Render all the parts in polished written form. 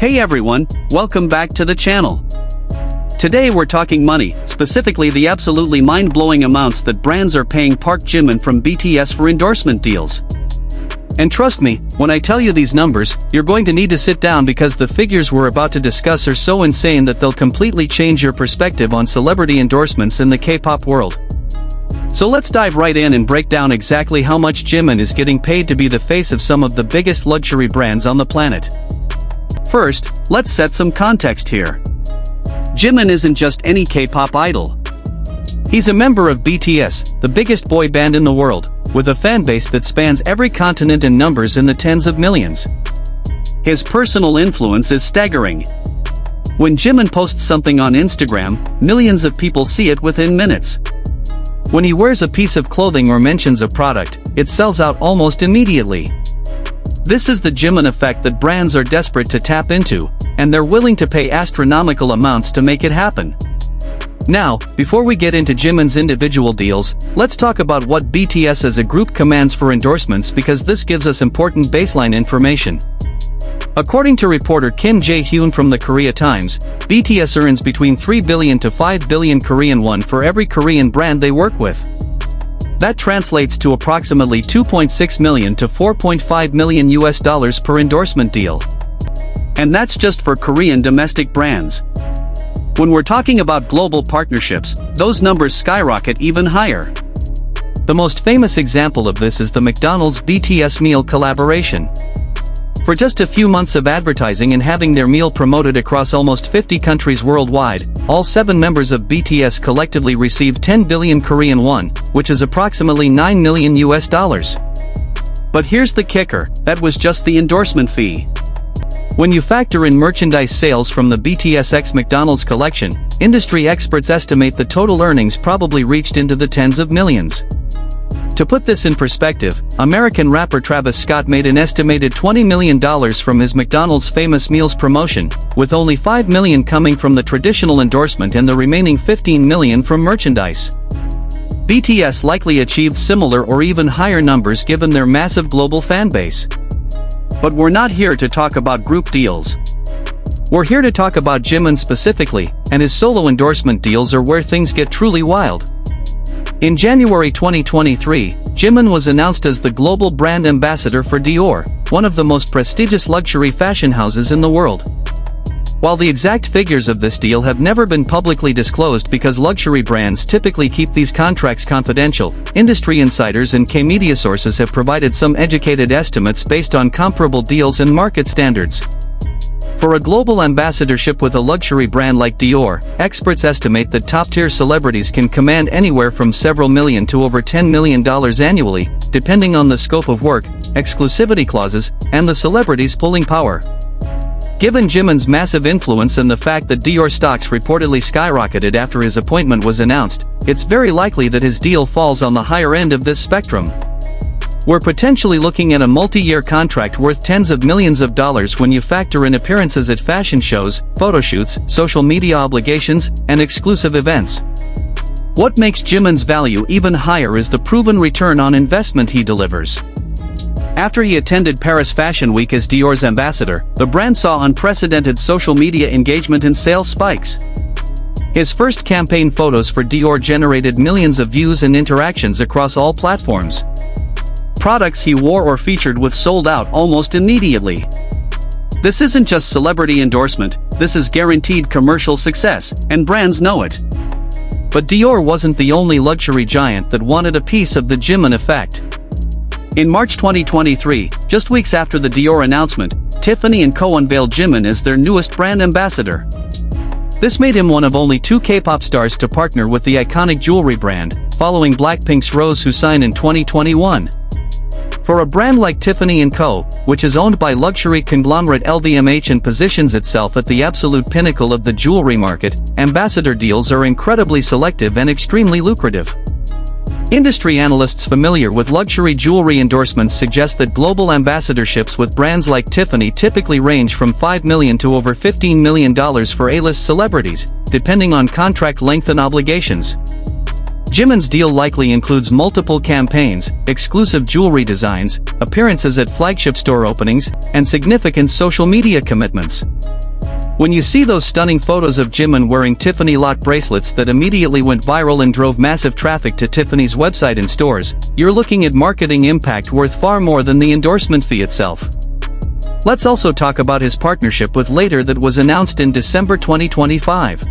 Hey everyone, welcome back to the channel. Today we're talking money, specifically the absolutely mind-blowing amounts that brands are paying Park Jimin from BTS for endorsement deals. And trust me, when I tell you these numbers, you're going to need to sit down because the figures we're about to discuss are so insane that they'll completely change your perspective on celebrity endorsements in the K-pop world. So let's dive right in and break down exactly how much Jimin is getting paid to be the face of some of the biggest luxury brands on the planet. First, let's set some context here. Jimin isn't just any K-pop idol. He's a member of BTS, the biggest boy band in the world, with a fanbase that spans every continent and numbers in the tens of millions. His personal influence is staggering. When Jimin posts something on Instagram, millions of people see it within minutes. When he wears a piece of clothing or mentions a product, it sells out almost immediately. This is the Jimin effect that brands are desperate to tap into, and they're willing to pay astronomical amounts to make it happen. Now, before we get into Jimin's individual deals, let's talk about what BTS as a group commands for endorsements because this gives us important baseline information. According to reporter Kim Jae-hyun from the Korea Times, BTS earns between 3 billion to 5 billion Korean won for every Korean brand they work with. That translates to approximately 2.6 million to 4.5 million US per endorsement deal. And that's just for Korean domestic brands. When we're talking about global partnerships, those numbers skyrocket even higher. The most famous example of this is the McDonald's BTS meal collaboration. For just a few months of advertising and having their meal promoted across almost 50 countries worldwide, all 7 members of BTS collectively received 10 billion Korean won, which is approximately 9 million US dollars. But here's the kicker, that was just the endorsement fee. When you factor in merchandise sales from the BTS x McDonald's collection, industry experts estimate the total earnings probably reached into the tens of millions. To put this in perspective, American rapper Travis Scott made an estimated $20 million from his McDonald's famous meals promotion, with only $5 million coming from the traditional endorsement and the remaining $15 million from merchandise. BTS likely achieved similar or even higher numbers given their massive global fanbase. But we're not here to talk about group deals. We're here to talk about Jimin specifically, and his solo endorsement deals are where things get truly wild. In January 2023, Jimin was announced as the global brand ambassador for Dior, one of the most prestigious luxury fashion houses in the world. While the exact figures of this deal have never been publicly disclosed because luxury brands typically keep these contracts confidential, industry insiders and K-media sources have provided some educated estimates based on comparable deals and market standards. For a global ambassadorship with a luxury brand like Dior, experts estimate that top-tier celebrities can command anywhere from several million to over $10 million annually, depending on the scope of work, exclusivity clauses, and the celebrity's pulling power. Given Jimin's massive influence and the fact that Dior stocks reportedly skyrocketed after his appointment was announced, it's very likely that his deal falls on the higher end of this spectrum. We're potentially looking at a multi-year contract worth tens of millions of dollars when you factor in appearances at fashion shows, photoshoots, social media obligations, and exclusive events. What makes Jimin's value even higher is the proven return on investment he delivers. After he attended Paris Fashion Week as Dior's ambassador, the brand saw unprecedented social media engagement and sales spikes. His first campaign photos for Dior generated millions of views and interactions across all platforms. Products he wore or featured with sold out almost immediately. This isn't just celebrity endorsement, this is guaranteed commercial success, and brands know it. But Dior wasn't the only luxury giant that wanted a piece of the Jimin effect. In March 2023, just weeks after the Dior announcement, Tiffany Co unveiled Jimin as their newest brand ambassador. This made him one of only 2 K-pop stars to partner with the iconic jewelry brand, following Blackpink's Rose Hussein in 2021. For a brand like Tiffany Co., which is owned by luxury conglomerate LVMH and positions itself at the absolute pinnacle of the jewelry market, ambassador deals are incredibly selective and extremely lucrative. Industry analysts familiar with luxury jewelry endorsements suggest that global ambassadorships with brands like Tiffany typically range from $5 million to over $15 million for A-list celebrities, depending on contract length and obligations. Jimin's deal likely includes multiple campaigns, exclusive jewelry designs, appearances at flagship store openings, and significant social media commitments. When you see those stunning photos of Jimin wearing Tiffany lock bracelets that immediately went viral and drove massive traffic to Tiffany's website and stores, you're looking at marketing impact worth far more than the endorsement fee itself. Let's also talk about his partnership with Later that was announced in December 2025.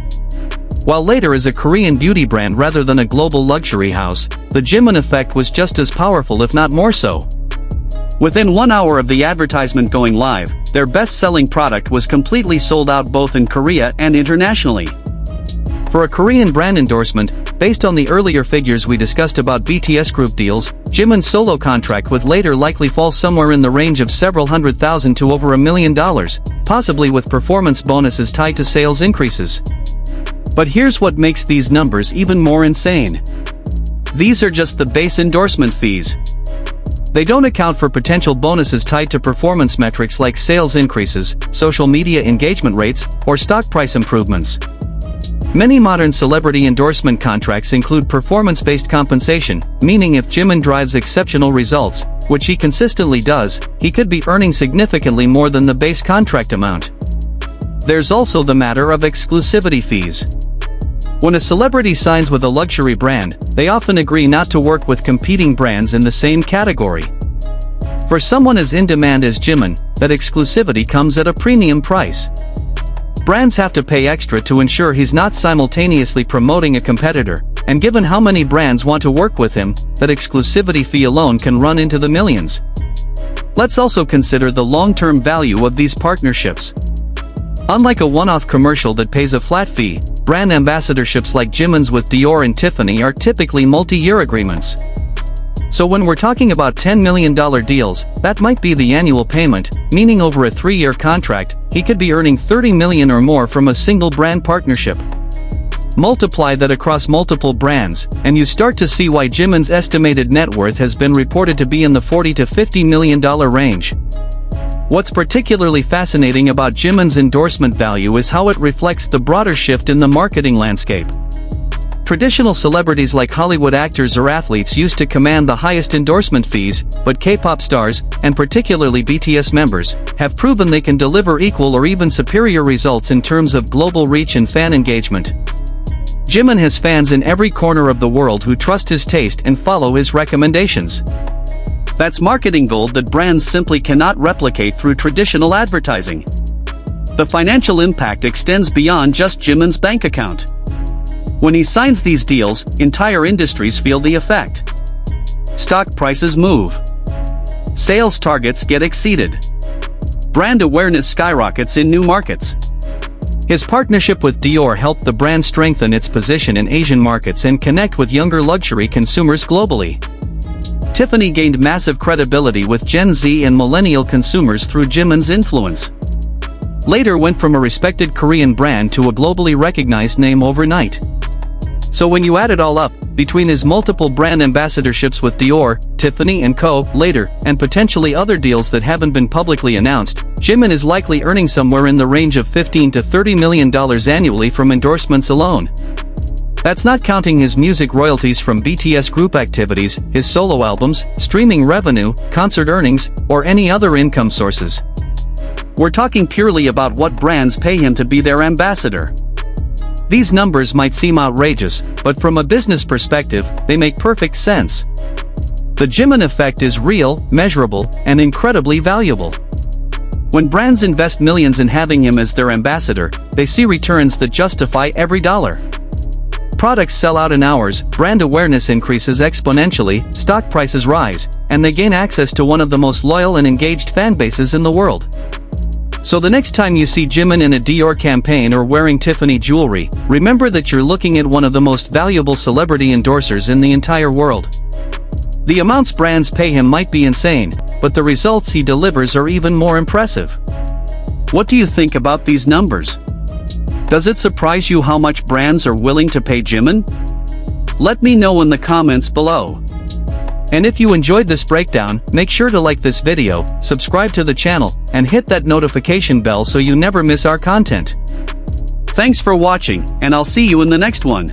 While Later is a Korean beauty brand rather than a global luxury house, the Jimin effect was just as powerful if not more so. Within 1 hour of the advertisement going live, their best-selling product was completely sold out both in Korea and internationally. For a Korean brand endorsement, based on the earlier figures we discussed about BTS group deals, Jimin's solo contract with Later likely falls somewhere in the range of several $100,000 to over $1 million, possibly with performance bonuses tied to sales increases. But here's what makes these numbers even more insane. These are just the base endorsement fees. They don't account for potential bonuses tied to performance metrics like sales increases, social media engagement rates, or stock price improvements. Many modern celebrity endorsement contracts include performance-based compensation, meaning if Jimin drives exceptional results, which he consistently does, he could be earning significantly more than the base contract amount. There's also the matter of exclusivity fees. When a celebrity signs with a luxury brand, they often agree not to work with competing brands in the same category. For someone as in demand as Jimin, that exclusivity comes at a premium price. Brands have to pay extra to ensure he's not simultaneously promoting a competitor, and given how many brands want to work with him, that exclusivity fee alone can run into the millions. Let's also consider the long-term value of these partnerships. Unlike a one-off commercial that pays a flat fee, brand ambassadorships like Jimin's with Dior and Tiffany are typically multi-year agreements. So when we're talking about $10 million deals, that might be the annual payment, meaning over a 3-year contract, he could be earning $30 million or more from a single brand partnership. Multiply that across multiple brands, and you start to see why Jimin's estimated net worth has been reported to be in the $40 to $50 million range. What's particularly fascinating about Jimin's endorsement value is how it reflects the broader shift in the marketing landscape. Traditional celebrities like Hollywood actors or athletes used to command the highest endorsement fees, but K-pop stars, and particularly BTS members, have proven they can deliver equal or even superior results in terms of global reach and fan engagement. Jimin has fans in every corner of the world who trust his taste and follow his recommendations. That's marketing gold that brands simply cannot replicate through traditional advertising. The financial impact extends beyond just Jimin's bank account. When he signs these deals, entire industries feel the effect. Stock prices move. Sales targets get exceeded. Brand awareness skyrockets in new markets. His partnership with Dior helped the brand strengthen its position in Asian markets and connect with younger luxury consumers globally. Tiffany gained massive credibility with Gen Z and millennial consumers through Jimin's influence. Later went from a respected Korean brand to a globally recognized name overnight. So when you add it all up, between his multiple brand ambassadorships with Dior, Tiffany Co, Later, and potentially other deals that haven't been publicly announced, Jimin is likely earning somewhere in the range of $15 to $30 million annually from endorsements alone. That's not counting his music royalties from BTS group activities, his solo albums, streaming revenue, concert earnings, or any other income sources. We're talking purely about what brands pay him to be their ambassador. These numbers might seem outrageous, but from a business perspective, they make perfect sense. The Jimin effect is real, measurable, and incredibly valuable. When brands invest millions in having him as their ambassador, they see returns that justify every dollar. Products sell out in hours, brand awareness increases exponentially, stock prices rise, and they gain access to one of the most loyal and engaged fan bases in the world. So the next time you see Jimin in a Dior campaign or wearing Tiffany jewelry, remember that you're looking at one of the most valuable celebrity endorsers in the entire world. The amounts brands pay him might be insane, but the results he delivers are even more impressive. What do you think about these numbers? Does it surprise you how much brands are willing to pay Jimin? Let me know in the comments below. And if you enjoyed this breakdown, make sure to like this video, subscribe to the channel, and hit that notification bell so you never miss our content. Thanks for watching, and I'll see you in the next one.